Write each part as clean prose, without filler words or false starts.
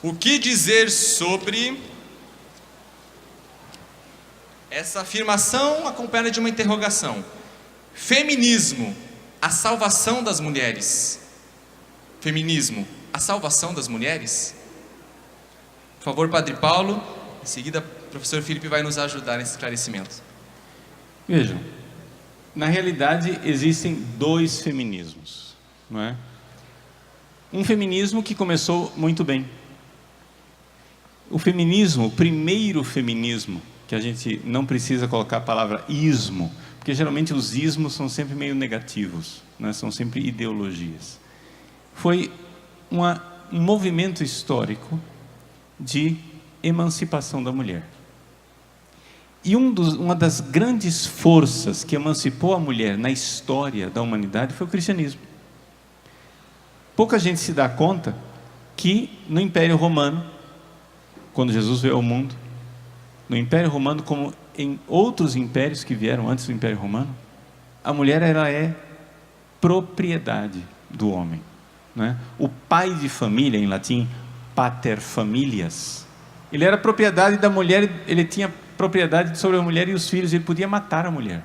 O que dizer sobre essa afirmação acompanhada de uma interrogação? Feminismo, a salvação das mulheres. Feminismo, a salvação das mulheres? Por favor, Padre Paulo. Em seguida, o professor Felipe vai nos ajudar nesse esclarecimento. Vejam, na realidade existem dois feminismos, não é? Um feminismo que começou muito bem. O feminismo, o primeiro feminismo, que a gente não precisa colocar a palavra ismo, porque geralmente os ismos são sempre meio negativos, né? São sempre ideologias. Foi um movimento histórico de emancipação da mulher. E uma das grandes forças que emancipou a mulher na história da humanidade foi o cristianismo. Pouca gente se dá conta que no Império Romano, quando Jesus veio ao mundo, no Império Romano, como em outros impérios que vieram antes do Império Romano, a mulher ela é propriedade do homem, né? O pai de família, em latim, pater familias, ele era propriedade da mulher, ele tinha propriedade sobre a mulher e os filhos, ele podia matar a mulher.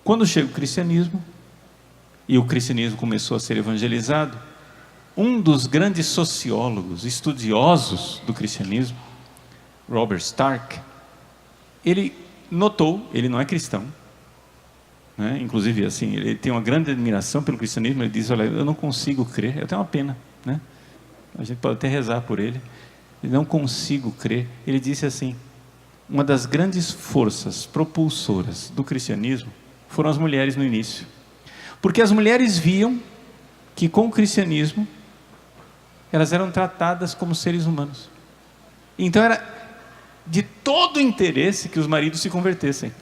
Quando chega o cristianismo, e o cristianismo começou a ser evangelizado, um dos grandes sociólogos, estudiosos do cristianismo, Robert Stark, ele notou, ele não é cristão, né? Inclusive assim, ele tem uma grande admiração pelo cristianismo, ele diz, olha, eu não consigo crer, eu tenho uma pena, né? A gente pode até rezar por ele, eu não consigo crer. Ele disse assim, uma das grandes forças propulsoras do cristianismo foram as mulheres no início, porque as mulheres viam que com o cristianismo elas eram tratadas como seres humanos, então era de todo interesse que os maridos se convertessem.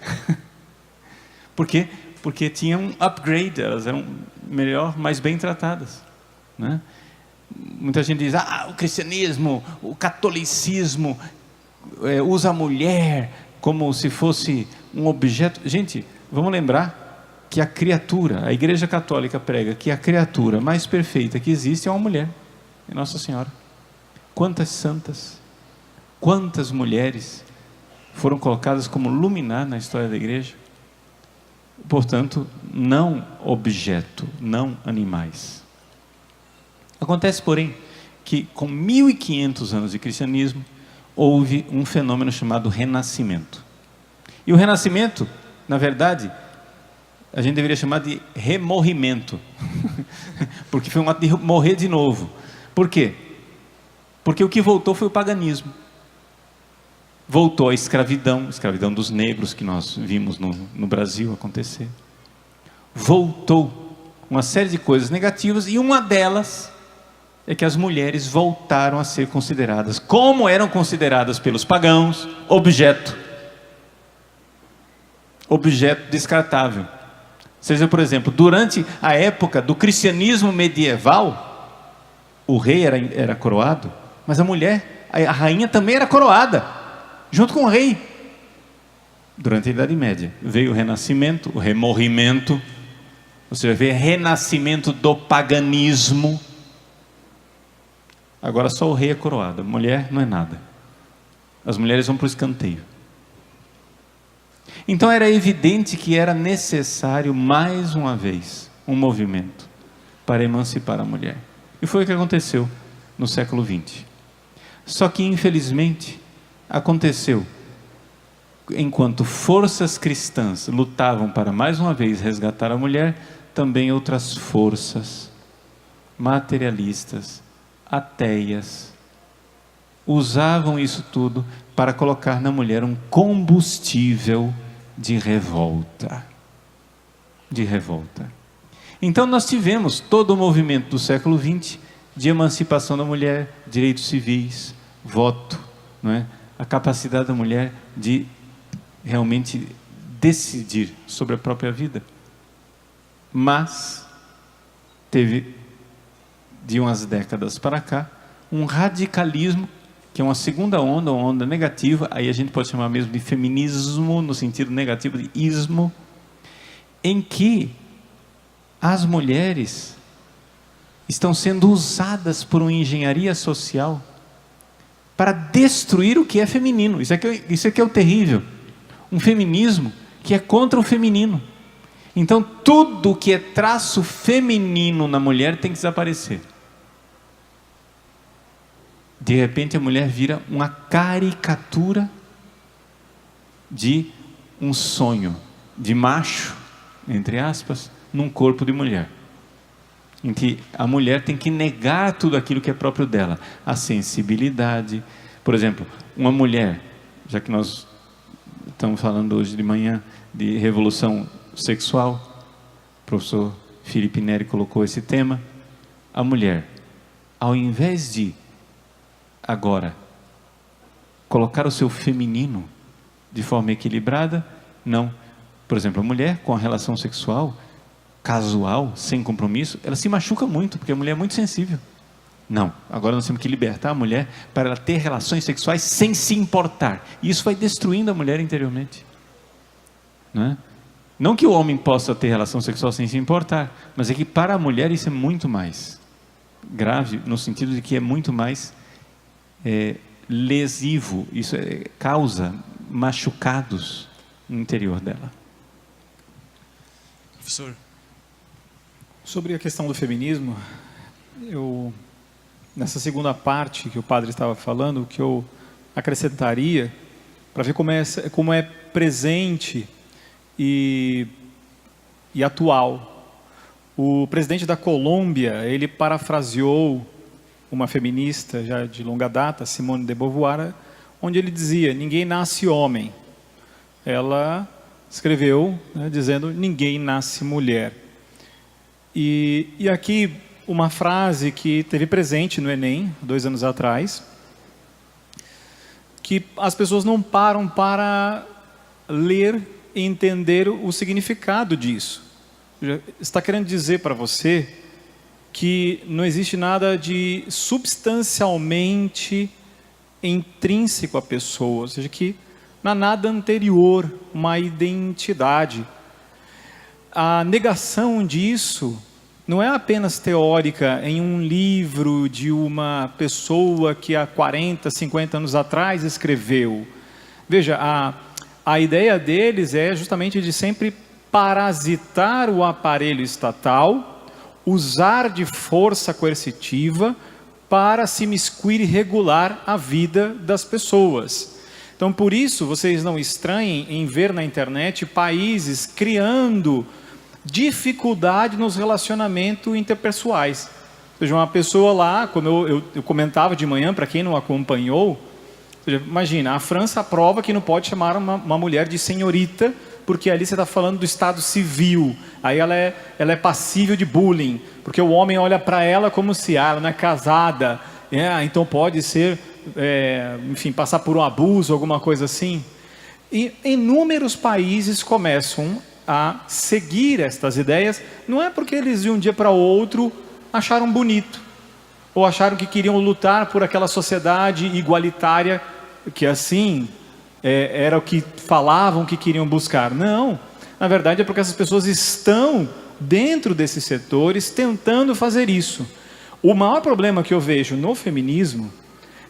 Por quê? Porque tinham um upgrade, elas eram melhor, mais bem tratadas, né? Muita gente diz, o cristianismo, o catolicismo usa a mulher como se fosse um objeto. Gente, vamos lembrar que a criatura, a Igreja Católica prega que a criatura mais perfeita que existe é uma mulher, é Nossa Senhora. Quantas santas, quantas mulheres foram colocadas como luminar na história da igreja? Portanto, não objeto, não animais. Acontece, porém, que com 1500 anos de cristianismo, houve um fenômeno chamado renascimento. E o renascimento, na verdade, a gente deveria chamar de remorrimento, porque foi um ato de morrer de novo. Por quê? Porque o que voltou foi o paganismo. Voltou a escravidão dos negros que nós vimos no Brasil acontecer. Voltou uma série de coisas negativas, e uma delas é que as mulheres voltaram a ser consideradas, como eram consideradas pelos pagãos, objeto descartável. Ou seja, por exemplo, durante a época do cristianismo medieval, o rei era coroado, mas a mulher, a rainha também era coroada, junto com o rei. Durante a Idade Média veio o renascimento, o remorrimento, ou seja, veio o renascimento do paganismo. Agora só o rei é coroado, a mulher não é nada. As mulheres vão para o escanteio. Então era evidente que era necessário, mais uma vez, um movimento para emancipar a mulher. E foi o que aconteceu no século XX. Só que, infelizmente, aconteceu enquanto forças cristãs lutavam para, mais uma vez, resgatar a mulher, também outras forças materialistas, ateias, usavam isso tudo para colocar na mulher um combustível de revolta. Então nós tivemos todo o movimento do século XX de emancipação da mulher, direitos civis, voto, não é? A capacidade da mulher de realmente decidir sobre a própria vida. Mas teve, de umas décadas para cá, um radicalismo, que é uma segunda onda, uma onda negativa, aí a gente pode chamar mesmo de feminismo, no sentido negativo de ismo, em que as mulheres estão sendo usadas por uma engenharia social para destruir o que é feminino. Isso aqui é o terrível. Um feminismo que é contra o feminino. Então, tudo que é traço feminino na mulher tem que desaparecer. De repente, a mulher vira uma caricatura de um sonho de macho, entre aspas, num corpo de mulher. Em que a mulher tem que negar tudo aquilo que é próprio dela. A sensibilidade. Por exemplo, uma mulher, já que nós estamos falando hoje de manhã de revolução sexual, o professor Felipe Neri colocou esse tema. A mulher, ao invés de agora colocar o seu feminino de forma equilibrada, não. Por exemplo, a mulher com a relação sexual casual, sem compromisso, ela se machuca muito, porque a mulher é muito sensível. Não, agora nós temos que libertar a mulher para ela ter relações sexuais sem se importar. E isso vai destruindo a mulher interiormente. Não é? Não que o homem possa ter relação sexual sem se importar, mas é que para a mulher isso é muito mais grave, no sentido de que é muito mais lesivo. Isso causa machucados no interior dela. Professor. Sobre a questão do feminismo, nessa segunda parte que o padre estava falando, o que eu acrescentaria, para ver como é presente e atual. O presidente da Colômbia, ele parafraseou uma feminista já de longa data, Simone de Beauvoir, onde ele dizia: ninguém nasce homem. Ela escreveu, né, dizendo: ninguém nasce mulher. E aqui uma frase que teve presente no Enem, 2 anos atrás, que as pessoas não param para ler e entender o significado disso. Está querendo dizer para você que não existe nada de substancialmente intrínseco à pessoa, ou seja, que não há nada anterior, uma identidade. A negação disso não é apenas teórica em um livro de uma pessoa que há 40, 50 anos atrás escreveu. Veja, a ideia deles é justamente de sempre parasitar o aparelho estatal, usar de força coercitiva para se imiscuir e regular a vida das pessoas. Então, por isso, vocês não estranhem em ver na internet países criando dificuldade nos relacionamentos interpessoais. Ou seja, uma pessoa lá, como eu comentava de manhã, para quem não acompanhou, ou seja, imagina, a França aprova que não pode chamar uma mulher de senhorita, porque ali você está falando do estado civil, aí ela é passível de bullying, porque o homem olha para ela como se ela não é casada, então pode ser, enfim, passar por um abuso, alguma coisa assim. E inúmeros países começam a seguir estas ideias, não é porque eles de um dia para o outro acharam bonito, ou acharam que queriam lutar por aquela sociedade igualitária, que assim era o que falavam que queriam buscar. Não, na verdade é porque essas pessoas estão dentro desses setores tentando fazer isso. O maior problema que eu vejo no feminismo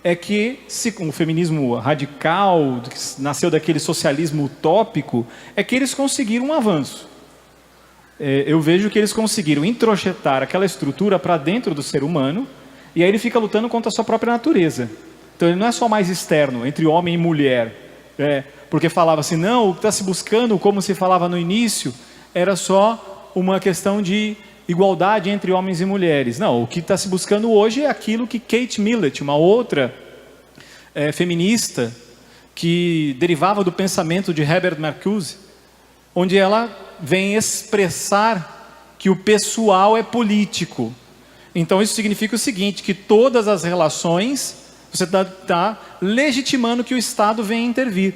é que, se o feminismo radical, que nasceu daquele socialismo utópico, é que eles conseguiram um avanço. Eu vejo que eles conseguiram introjetar aquela estrutura para dentro do ser humano, e aí ele fica lutando contra a sua própria natureza. Então ele não é só mais externo, entre homem e mulher, porque falava assim, não, o que está se buscando, como se falava no início, era só uma questão de igualdade entre homens e mulheres. Não, o que está se buscando hoje é aquilo que Kate Millett, uma outra feminista, que derivava do pensamento de Herbert Marcuse, onde ela vem expressar que o pessoal é político. Então isso significa o seguinte, que todas as relações, você está legitimando que o Estado venha intervir.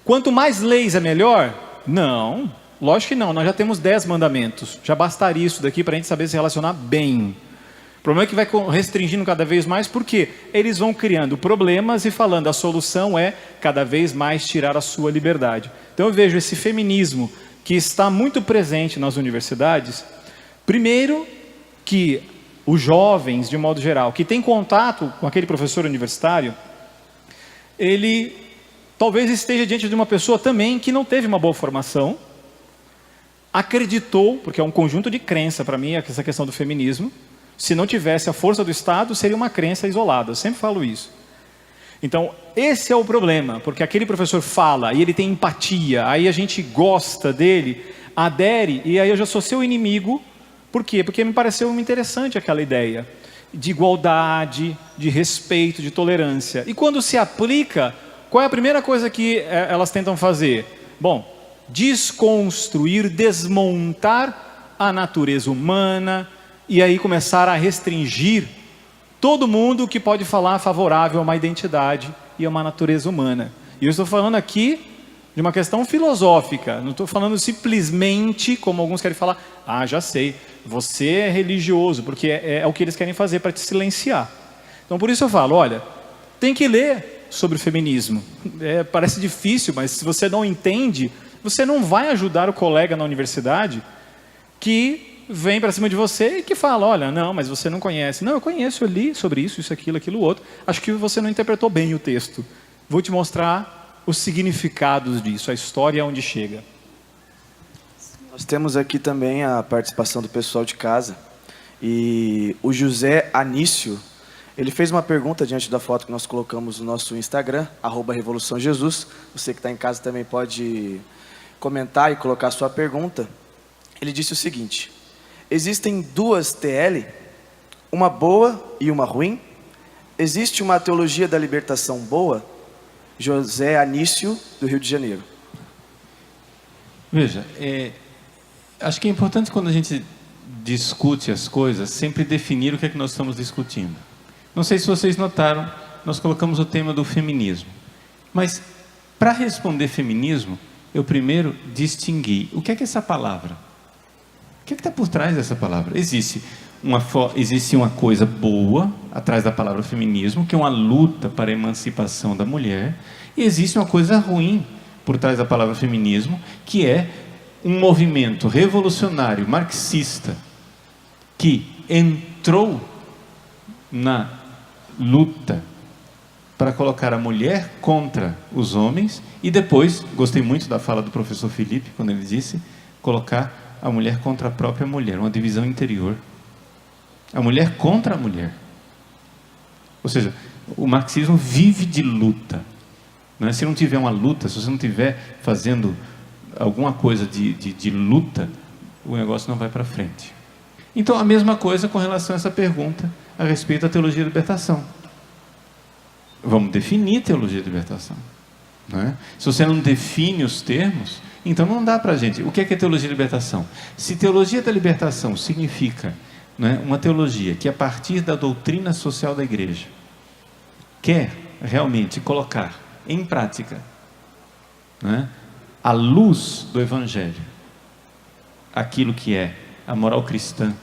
Quanto mais leis é melhor? Não, lógico que não, nós já temos 10 mandamentos, já bastaria isso daqui para a gente saber se relacionar bem. O problema é que vai restringindo cada vez mais, porque eles vão criando problemas e falando, a solução é cada vez mais tirar a sua liberdade. Então eu vejo esse feminismo que está muito presente nas universidades, primeiro que os jovens, de modo geral, que tem contato com aquele professor universitário, ele talvez esteja diante de uma pessoa também que não teve uma boa formação, acreditou, porque é um conjunto de crença para mim, essa questão do feminismo. Se não tivesse a força do Estado, seria uma crença isolada, eu sempre falo isso. Então, esse é o problema, porque aquele professor fala e ele tem empatia, aí a gente gosta dele, adere, e aí eu já sou seu inimigo. Por quê? Porque me pareceu interessante aquela ideia de igualdade, de respeito, de tolerância. E quando se aplica, qual é a primeira coisa que elas tentam fazer? Bom, desconstruir, desmontar a natureza humana e aí começar a restringir todo mundo que pode falar favorável a uma identidade e a uma natureza humana. E eu estou falando aqui de uma questão filosófica, não estou falando simplesmente, como alguns querem falar, já sei, você é religioso, porque é o que eles querem fazer para te silenciar. Então por isso eu falo, olha, tem que ler sobre o feminismo. Parece difícil, mas se você não entende, você não vai ajudar o colega na universidade que vem para cima de você e que fala, olha, não, mas você não conhece. Não, eu conheço, eu li sobre isso, aquilo, outro. Acho que você não interpretou bem o texto. Vou te mostrar os significados disso, a história onde chega. Nós temos aqui também a participação do pessoal de casa. E o José Anício, ele fez uma pergunta diante da foto que nós colocamos no nosso Instagram, @RevoluçãoJesus. Você que está em casa também pode comentar e colocar a sua pergunta. Ele disse o seguinte: existem duas TL, uma boa e uma ruim? Existe uma teologia da libertação boa? José Anício, do Rio de Janeiro. Veja, acho que é importante quando a gente discute as coisas, sempre definir o que é que nós estamos discutindo. Não sei se vocês notaram, nós colocamos o tema do feminismo. Mas, para responder feminismo, eu primeiro distingui o que é essa palavra. O que está por trás dessa palavra? Existe uma coisa boa atrás da palavra feminismo, que é uma luta para a emancipação da mulher, e existe uma coisa ruim por trás da palavra feminismo, que é um movimento revolucionário marxista que entrou na luta para colocar a mulher contra os homens e depois, gostei muito da fala do professor Felipe, quando ele disse, colocar a mulher contra a própria mulher, uma divisão interior. A mulher contra a mulher. Ou seja, o marxismo vive de luta. Não é? Se não tiver uma luta, se você não estiver fazendo alguma coisa de luta, o negócio não vai para frente. Então, a mesma coisa com relação a essa pergunta a respeito da teologia da libertação. Vamos definir teologia da libertação. Não é? Se você não define os termos, então não dá para a gente. O que é teologia da libertação? Se teologia da libertação significa, não é, uma teologia que a partir da doutrina social da igreja quer realmente colocar em prática, não é, à luz do evangelho, aquilo que é a moral cristã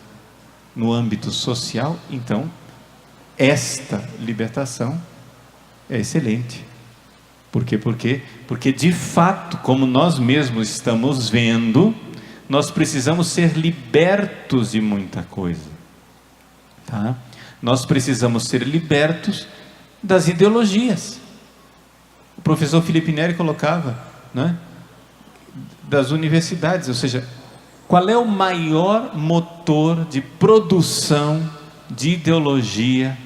no âmbito social, então esta libertação é excelente. Por quê? Porque de fato, como nós mesmos estamos vendo, nós precisamos ser libertos de muita coisa, tá? Nós precisamos ser libertos das ideologias. O professor Felipe Neri colocava, né, das universidades, ou seja, qual é o maior motor de produção de ideologia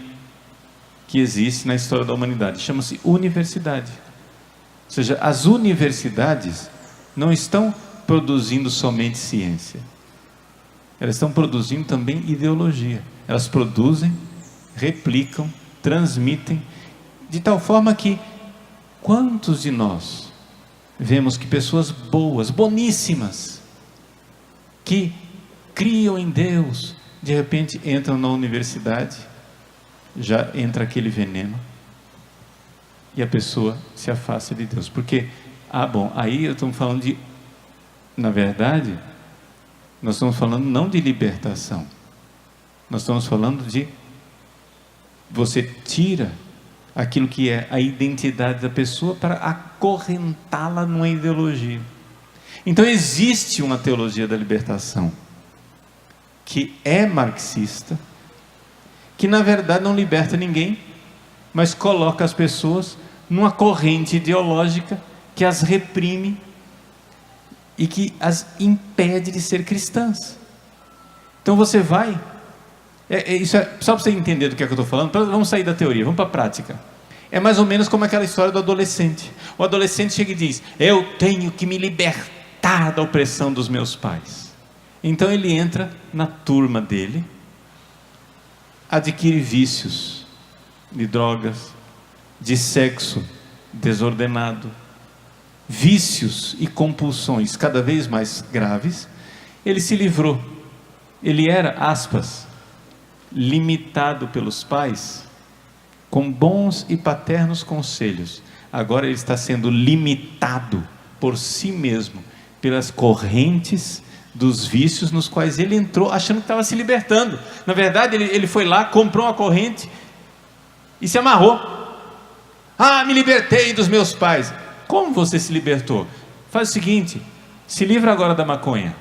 que existe na história da humanidade? Chama-se universidade. Ou seja, as universidades não estão produzindo somente ciência, elas estão produzindo também ideologia. Elas produzem, replicam, transmitem, de tal forma que quantos de nós vemos que pessoas boas, boníssimas, que criam em Deus, de repente entram na universidade, já entra aquele veneno e a pessoa se afasta de Deus. Porque, aí eu estou falando de, na verdade, nós estamos falando não de libertação, nós estamos falando de você tira aquilo que é a identidade da pessoa para acorrentá-la numa ideologia. Então existe uma teologia da libertação que é marxista, que na verdade não liberta ninguém, mas coloca as pessoas numa corrente ideológica que as reprime e que as impede de ser cristãs. Então você vai... só para você entender do que é que eu estou falando, vamos sair da teoria, vamos para a prática. É mais ou menos como aquela história do adolescente. O adolescente chega e diz: eu tenho que me libertar da opressão dos meus pais. Então ele entra na turma dele, adquire vícios de drogas, de sexo desordenado, vícios e compulsões cada vez mais graves. Ele se livrou. Ele era, aspas, limitado pelos pais com bons e paternos conselhos. Agora ele está sendo limitado por si mesmo, pelas correntes dos vícios nos quais ele entrou achando que estava se libertando. Na verdade ele foi lá, comprou uma corrente e se amarrou. Me libertei dos meus pais. Como você se libertou? Faz o seguinte: se livra agora da maconha,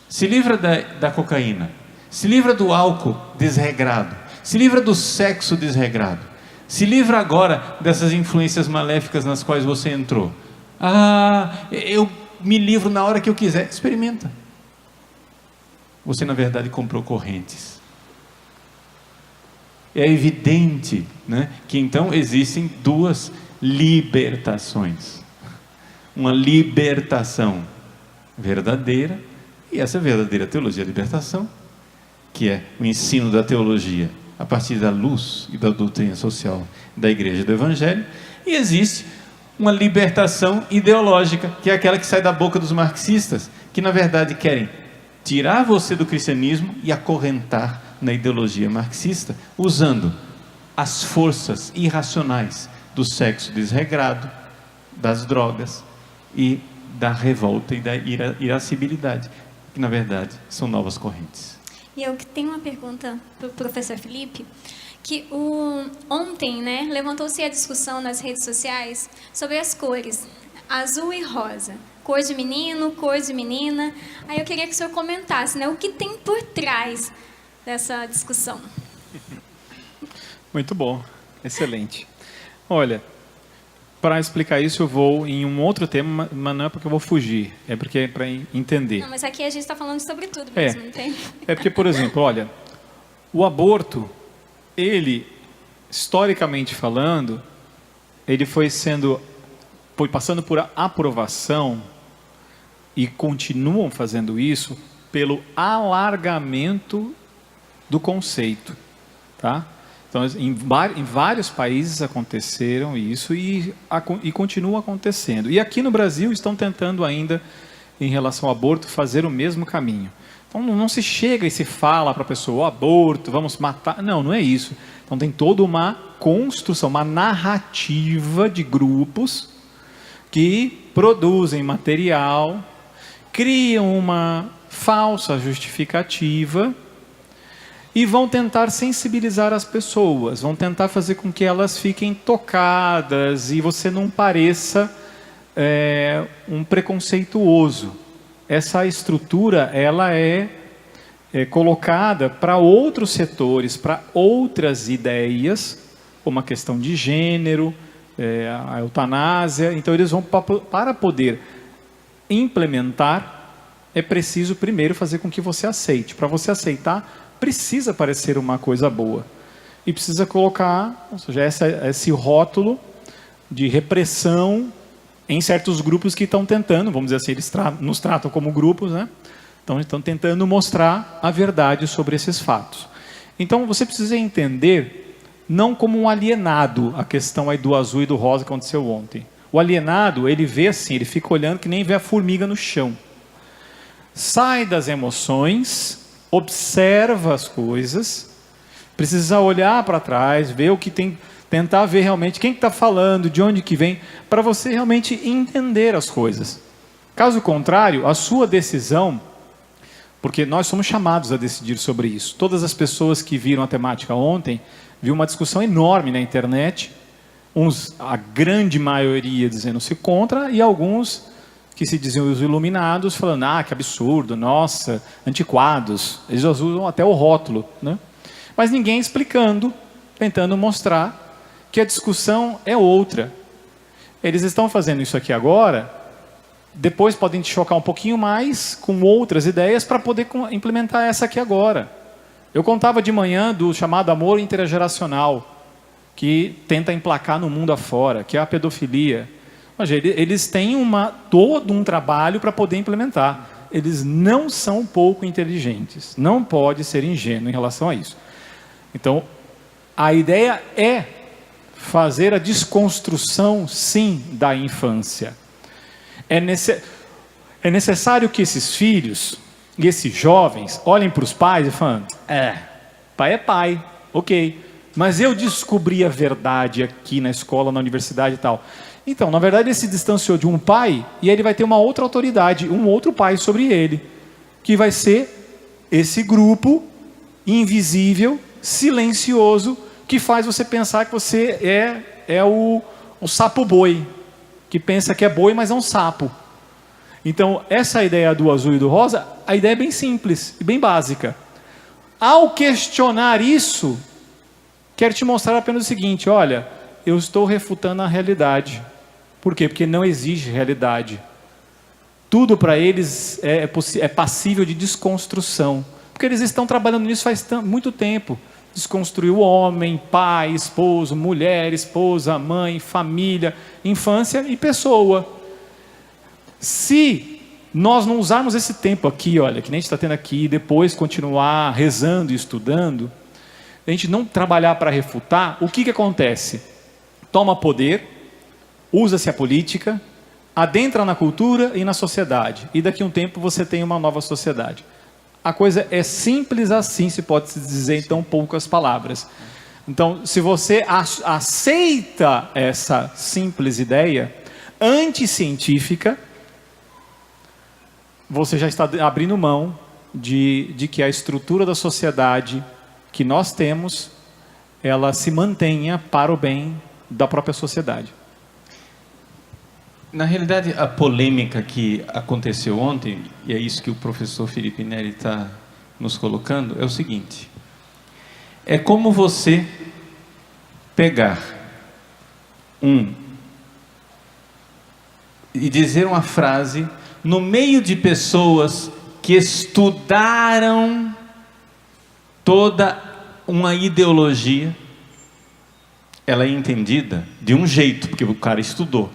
se livra da cocaína, se livra do álcool desregrado, se livra do sexo desregrado, se livra agora dessas influências maléficas nas quais você entrou. Eu me livro na hora que eu quiser. Experimenta. Você na verdade comprou correntes. É evidente, né, que então existem duas libertações. Uma libertação verdadeira, e essa verdadeira teologia da libertação, que é o ensino da teologia a partir da luz e da doutrina social da Igreja do Evangelho. E existe uma libertação ideológica, que é aquela que sai da boca dos marxistas, que na verdade querem tirar você do cristianismo e acorrentar na ideologia marxista, usando as forças irracionais do sexo desregrado, das drogas e da revolta e da irascibilidade, que na verdade são novas correntes. E eu tenho uma pergunta para o professor Felipe, que ontem, né, levantou-se a discussão nas redes sociais sobre as cores, azul e rosa, cor de menino, cor de menina. Aí eu queria que o senhor comentasse, né, o que tem por trás dessa discussão. Muito bom, excelente. Olha, para explicar isso eu vou em um outro tema, mas não é porque eu vou fugir, é porque é para entender. Não, mas aqui a gente está falando sobre tudo mesmo, não tem? É porque, por exemplo, olha, o aborto, ele, historicamente falando, ele foi passando por aprovação, e continuam fazendo isso, pelo alargamento do conceito, tá? Então, em vários países aconteceram isso e continua acontecendo. E aqui no Brasil estão tentando ainda, em relação ao aborto, fazer o mesmo caminho. Então não se chega e se fala para a pessoa: aborto, vamos matar. Não, não é isso. Então tem toda uma construção, uma narrativa de grupos que produzem material, criam uma falsa justificativa e vão tentar sensibilizar as pessoas, vão tentar fazer com que elas fiquem tocadas e você não pareça um preconceituoso. Essa estrutura, ela é colocada para outros setores, para outras ideias, como a questão de gênero, a eutanásia. Então eles vão, para poder implementar, é preciso primeiro fazer com que você aceite. Para você aceitar, precisa parecer uma coisa boa. E precisa colocar, ou seja, esse rótulo de repressão em certos grupos que estão tentando, vamos dizer assim, eles nos tratam como grupos, né? Então estão tentando mostrar a verdade sobre esses fatos. Então você precisa entender, não como um alienado, a questão aí do azul e do rosa que aconteceu ontem. O alienado, ele vê assim, ele fica olhando que nem vê a formiga no chão. Sai das emoções, observa as coisas, precisa olhar para trás, ver o que tem, tentar ver realmente quem está falando, de onde que vem, para você realmente entender as coisas. Caso contrário, a sua decisão, porque nós somos chamados a decidir sobre isso. Todas as pessoas que viram a temática ontem, viu uma discussão enorme na internet, a grande maioria dizendo-se contra, e alguns que se diziam os iluminados, falando: que absurdo, nossa, antiquados. Eles usam até o rótulo, né? mas ninguém explicando, tentando mostrar que a discussão é outra. Eles estão fazendo isso aqui agora, depois podem te chocar um pouquinho mais com outras ideias para poder implementar essa aqui agora. Eu contava de manhã do chamado amor intergeracional, que tenta emplacar no mundo afora, que é a pedofilia. Mas eles têm todo um trabalho para poder implementar. Eles não são pouco inteligentes. Não pode ser ingênuo em relação a isso. Então, a ideia é fazer a desconstrução, sim, da infância. É necessário que esses filhos e esses jovens olhem para os pais e falem, pai é pai, ok, mas eu descobri a verdade aqui na escola, na universidade e tal. Então, na verdade, ele se distanciou de um pai e ele vai ter uma outra autoridade, um outro pai sobre ele, que vai ser esse grupo invisível, silencioso, que faz você pensar que você é o sapo boi, que pensa que é boi, mas é um sapo. Então, essa ideia do azul e do rosa, a ideia é bem simples e bem básica. Ao questionar isso, quero te mostrar apenas o seguinte, olha, eu estou refutando a realidade. Por quê? Porque não existe realidade. Tudo para eles é passível de desconstrução. Porque eles estão trabalhando nisso faz muito tempo. Desconstruir o homem, pai, esposo, mulher, esposa, mãe, família, infância e pessoa. Se nós não usarmos esse tempo aqui, olha, que nem a gente está tendo aqui, e depois continuar rezando e estudando, a gente não trabalhar para refutar, o que acontece? Toma poder, usa-se a política, adentra na cultura e na sociedade. E daqui a um tempo você tem uma nova sociedade. A coisa é simples assim, se pode dizer em tão poucas palavras. Então, se você aceita essa simples ideia anticientífica, você já está abrindo mão de que a estrutura da sociedade que nós temos, ela se mantenha para o bem da própria sociedade. Na realidade, a polêmica que aconteceu ontem, e é isso que o professor Felipe Neri está nos colocando, é o seguinte: é como você pegar e dizer uma frase no meio de pessoas que estudaram toda uma ideologia, ela é entendida de um jeito, porque o cara estudou.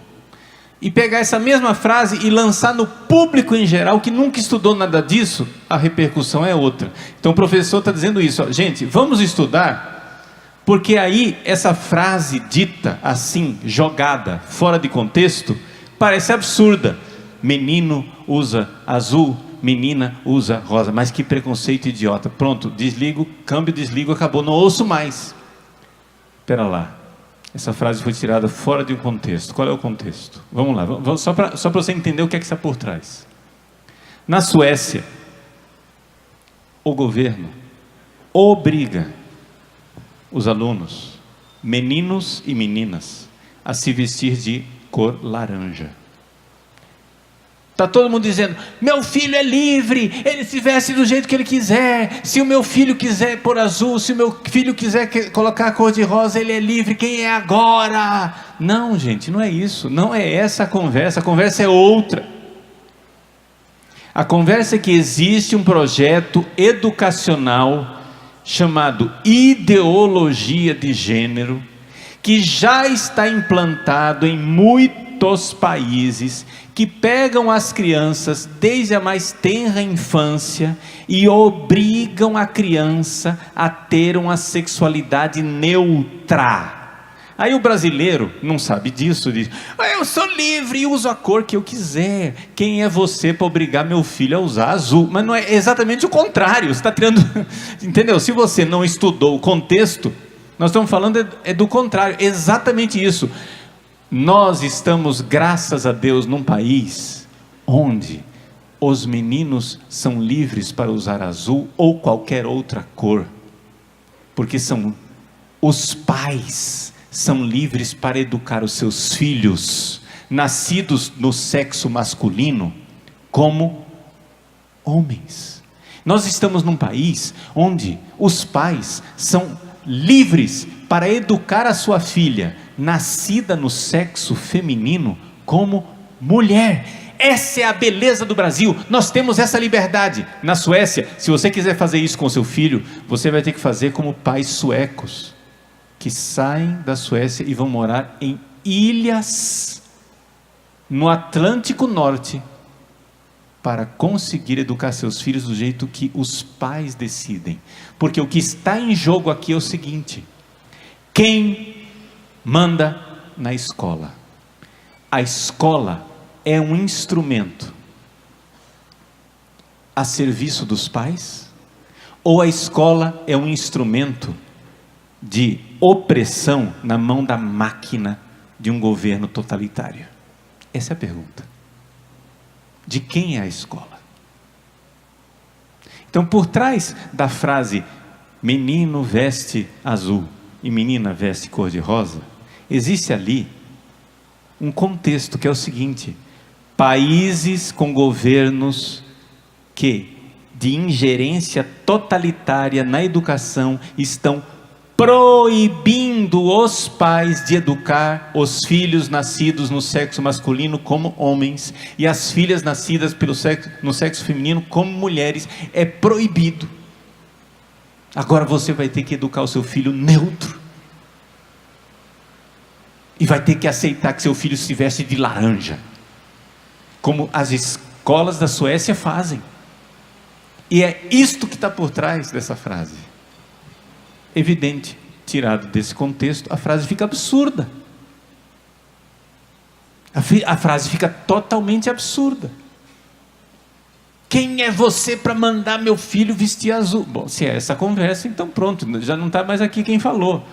E pegar essa mesma frase e lançar no público em geral, que nunca estudou nada disso, a repercussão é outra. Então o professor está dizendo isso, ó, gente, vamos estudar, porque aí essa frase dita assim, jogada, fora de contexto, parece absurda. Menino usa azul, menina usa rosa, mas que preconceito idiota. Pronto, desligo, câmbio, desligo, acabou, não ouço mais. Espera lá. Essa frase foi tirada fora de um contexto. Qual é o contexto? Vamos lá, só para você entender o que é que está por trás. Na Suécia, o governo obriga os alunos, meninos e meninas, a se vestir de cor laranja. Está todo mundo dizendo, meu filho é livre, ele se veste do jeito que ele quiser, se o meu filho quiser pôr azul, se o meu filho quiser colocar a cor de rosa, ele é livre, quem é agora? Não, gente, não é isso, não é essa a conversa é outra. A conversa é que existe um projeto educacional chamado ideologia de gênero, que já está implantado em muitos países, que pegam as crianças desde a mais tenra infância e obrigam a criança a ter uma sexualidade neutra. Aí o brasileiro não sabe disso, diz, eu sou livre e uso a cor que eu quiser. Quem é você para obrigar meu filho a usar azul? Mas não é exatamente o contrário, você está tirando, entendeu? Se você não estudou o contexto, nós estamos falando do contrário, exatamente isso. Nós estamos, graças a Deus, num país onde os meninos são livres para usar azul ou qualquer outra cor, porque os pais são livres para educar os seus filhos, nascidos no sexo masculino, como homens. Nós estamos num país onde os pais são livres para educar a sua filha, nascida no sexo feminino, como mulher. Essa é a beleza do Brasil, nós temos essa liberdade. Na Suécia, se você quiser fazer isso com seu filho, você vai ter que fazer como pais suecos, que saem da Suécia e vão morar em ilhas no Atlântico Norte, para conseguir educar seus filhos do jeito que os pais decidem. Porque o que está em jogo aqui é o seguinte: quem manda na escola? A escola é um instrumento a serviço dos pais? Ou a escola é um instrumento de opressão na mão da máquina de um governo totalitário? Essa é a pergunta. De quem é a escola? Então, por trás da frase menino veste azul e menina veste cor-de-rosa, existe ali um contexto que é o seguinte: países com governos que, de ingerência totalitária na educação, estão proibindo os pais de educar os filhos nascidos no sexo masculino como homens e as filhas nascidas no sexo feminino como mulheres. É proibido. Agora você vai ter que educar o seu filho neutro e vai ter que aceitar que seu filho se veste de laranja, como as escolas da Suécia fazem. E é isto que está por trás dessa frase. Evidente, tirado desse contexto, a frase fica absurda. A frase fica totalmente absurda. Quem é você para mandar meu filho vestir azul? Bom, se é essa conversa, então pronto, já não está mais aqui quem falou.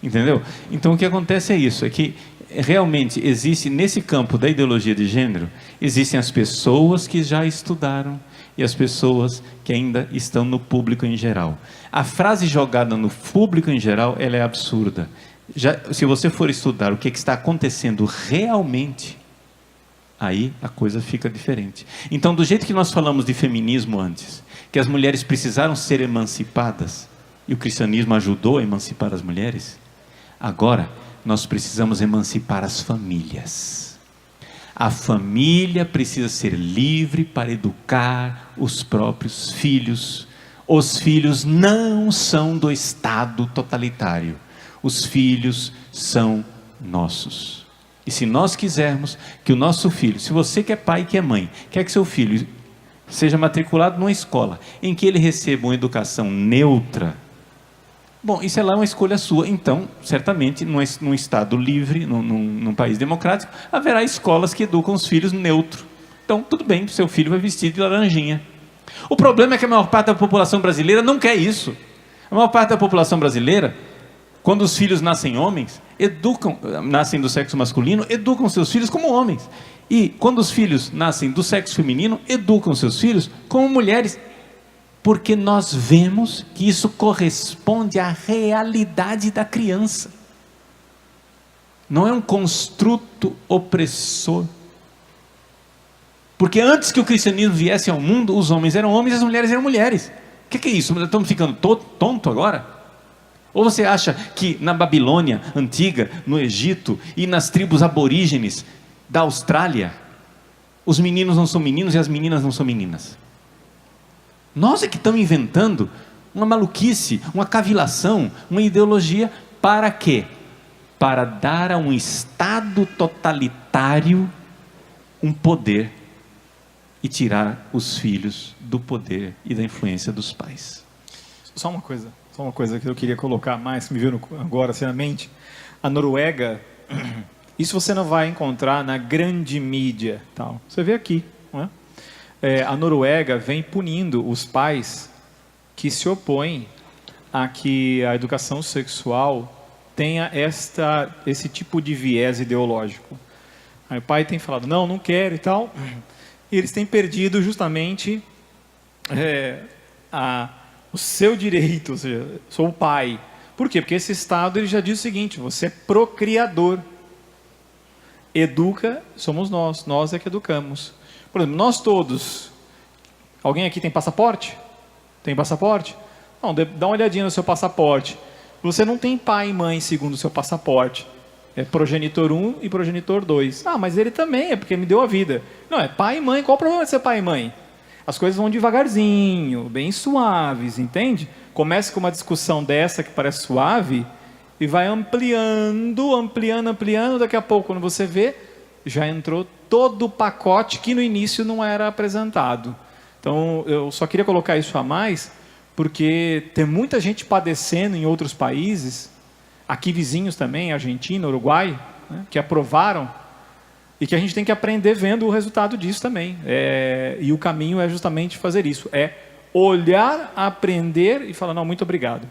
Entendeu? Então o que acontece é isso, é que realmente existe, nesse campo da ideologia de gênero, existem as pessoas que já estudaram e as pessoas que ainda estão no público em geral. A frase jogada no público em geral, ela é absurda. Se você for estudar o que está acontecendo realmente, aí a coisa fica diferente. Então, do jeito que nós falamos de feminismo antes, que as mulheres precisaram ser emancipadas, e o cristianismo ajudou a emancipar as mulheres, agora nós precisamos emancipar as famílias. A família precisa ser livre para educar os próprios filhos. Os filhos não são do Estado totalitário. Os filhos são nossos. E se nós quisermos que o nosso filho, se você que é pai e que é mãe, quer que seu filho seja matriculado numa escola em que ele receba uma educação neutra, bom, isso é lá uma escolha sua. Então, certamente, num Estado livre, num país democrático, haverá escolas que educam os filhos neutro. Então, tudo bem, seu filho vai vestir de laranjinha. O problema é que a maior parte da população brasileira não quer isso. A maior parte da população brasileira, quando os filhos nascem homens, nascem do sexo masculino, educam seus filhos como homens. E quando os filhos nascem do sexo feminino, educam seus filhos como mulheres. Porque nós vemos que isso corresponde à realidade da criança. Não é um construto opressor. Porque antes que o cristianismo viesse ao mundo, os homens eram homens e as mulheres eram mulheres. O que é isso? Estamos ficando tonto agora? Ou você acha que na Babilônia antiga, no Egito e nas tribos aborígenes da Austrália, os meninos não são meninos e as meninas não são meninas? Nós é que estamos inventando uma maluquice, uma cavilação, uma ideologia. Para quê? Para dar a um Estado totalitário um poder e tirar os filhos do poder e da influência dos pais. Só uma coisa que eu queria colocar mais, que me veio agora assim na mente. A Noruega, isso você não vai encontrar na grande mídia, tal. Você vê aqui, não é? A Noruega vem punindo os pais que se opõem a que a educação sexual tenha esse tipo de viés ideológico. Aí o pai tem falado, não quero e tal, e eles têm perdido justamente o seu direito, ou seja, sou o pai. Por quê? Porque esse Estado ele já diz o seguinte, você é procriador. Educa, somos nós é que educamos. Por exemplo, nós todos, Alguém aqui tem passaporte? Tem passaporte? Não, dá uma olhadinha no seu passaporte. Você não tem pai e mãe segundo o seu passaporte. É progenitor 1 e progenitor 2. Ah, mas ele também, é porque ele me deu a vida. Não, é pai e mãe. Qual o problema de ser pai e mãe? As coisas vão devagarzinho, bem suaves, entende? Começa com uma discussão dessa que parece suave e vai ampliando, daqui a pouco, quando você vê, já entrou todo o pacote que no início não era apresentado. Então, eu só queria colocar isso a mais, porque tem muita gente padecendo em outros países, aqui vizinhos também, Argentina, Uruguai, né, que aprovaram, e que a gente tem que aprender vendo o resultado disso também. E o caminho é justamente fazer isso, é olhar, aprender e falar, não, muito obrigado.